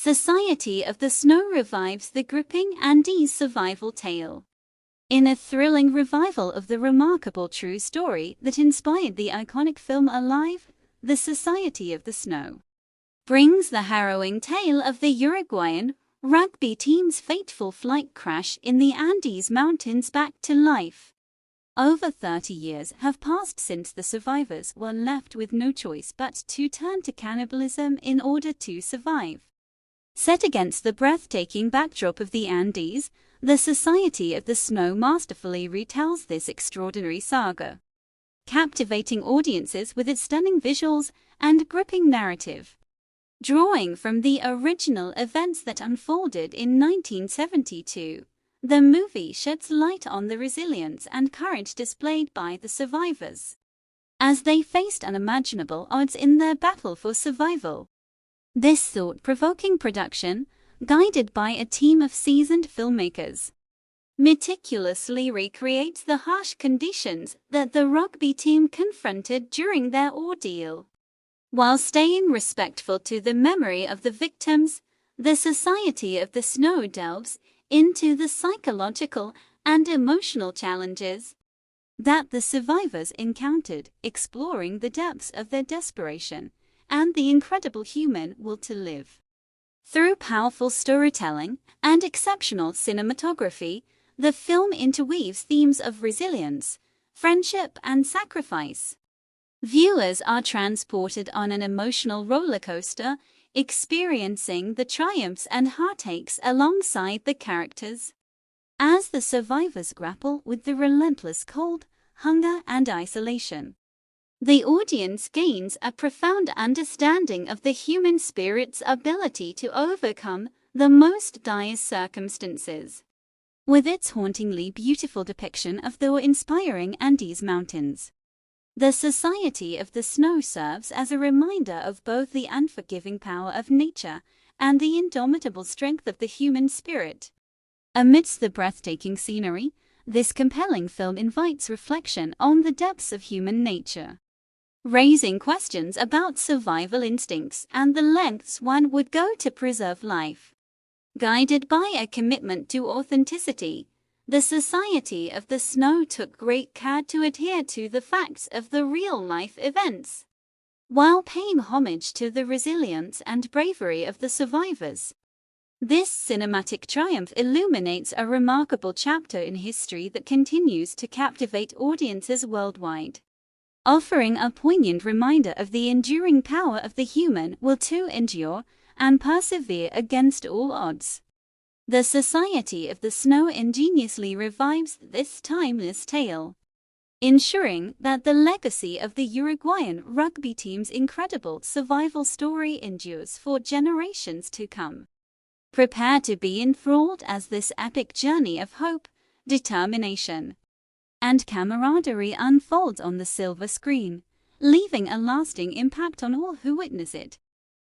Society of the Snow revives the gripping Andes survival tale. In a thrilling revival of the remarkable true story that inspired the iconic film Alive, the Society of the Snow brings the harrowing tale of the Uruguayan rugby team's fateful flight crash in the Andes Mountains back to life. Over 30 years have passed since the survivors were left with no choice but to turn to cannibalism in order to survive. Set against the breathtaking backdrop of the Andes, the Society of the Snow masterfully retells this extraordinary saga, captivating audiences with its stunning visuals and gripping narrative. Drawing from the original events that unfolded in 1972, the movie sheds light on the resilience and courage displayed by the survivors as they faced unimaginable odds in their battle for survival. This thought-provoking production, guided by a team of seasoned filmmakers, meticulously recreates the harsh conditions that the rugby team confronted during their ordeal. While staying respectful to the memory of the victims, the Society of the Snow delves into the psychological and emotional challenges that the survivors encountered, exploring the depths of their desperation and the incredible human will to live. Through powerful storytelling and exceptional cinematography, the film interweaves themes of resilience, friendship, and sacrifice. Viewers are transported on an emotional roller coaster, experiencing the triumphs and heartaches alongside the characters as the survivors grapple with the relentless cold, hunger, and isolation. The audience gains a profound understanding of the human spirit's ability to overcome the most dire circumstances. With its hauntingly beautiful depiction of the awe-inspiring Andes Mountains, the Society of the Snow serves as a reminder of both the unforgiving power of nature and the indomitable strength of the human spirit. Amidst the breathtaking scenery, this compelling film invites reflection on the depths of human nature, raising questions about survival instincts and the lengths one would go to preserve life. Guided by a commitment to authenticity, the Society of the Snow took great care to adhere to the facts of the real-life events, while paying homage to the resilience and bravery of the survivors. This cinematic triumph illuminates a remarkable chapter in history that continues to captivate audiences worldwide, offering a poignant reminder of the enduring power of the human will to endure and persevere against all odds. The Society of the Snow ingeniously revives this timeless tale, ensuring that the legacy of the Uruguayan rugby team's incredible survival story endures for generations to come. Prepare to be enthralled as this epic journey of hope, determination, and camaraderie unfolds on the silver screen, leaving a lasting impact on all who witness it.